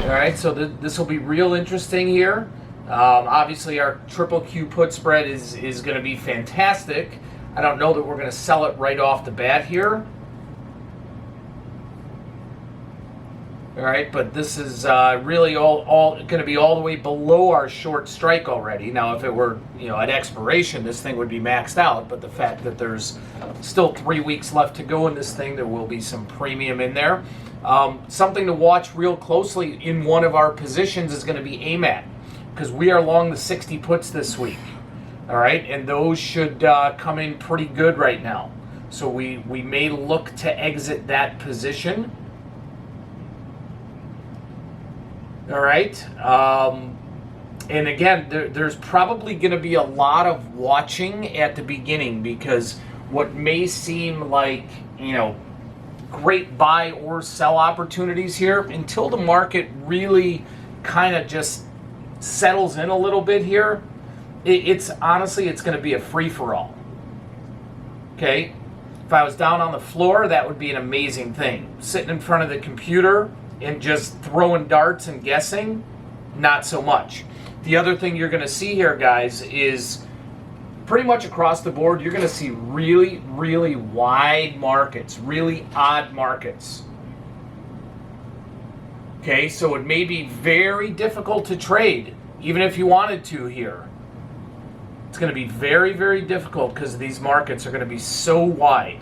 All right, so this will be real interesting here. Obviously, our triple Q put spread is going to be fantastic. I don't know that we're going to sell it right off the bat here. All right, but this is really all going to be all the way below our short strike already. Now, if it were at expiration, this thing would be maxed out. But the fact that there's still 3 weeks left to go in this thing, there will be some premium in there. Something to watch real closely in one of our positions is going to be AMAT, because we are long the 60 puts this week. All right, and those should come in pretty good right now. So we may look to exit that position. All right, and again, there's probably going to be a lot of watching at the beginning, because what may seem like, great buy or sell opportunities here, until the market really kind of just settles in a little bit here, it's honestly, it's going to be a free-for-all. Okay, if I was down on the floor, that would be an amazing thing. Sitting in front of the computer and just throwing darts and guessing, not so much. The other thing you're going to see here, guys, is pretty much across the board, you're going to see really, really wide markets, really odd markets. Okay, so it may be very difficult to trade, even if you wanted to here. It's going to be very, very difficult because these markets are going to be so wide.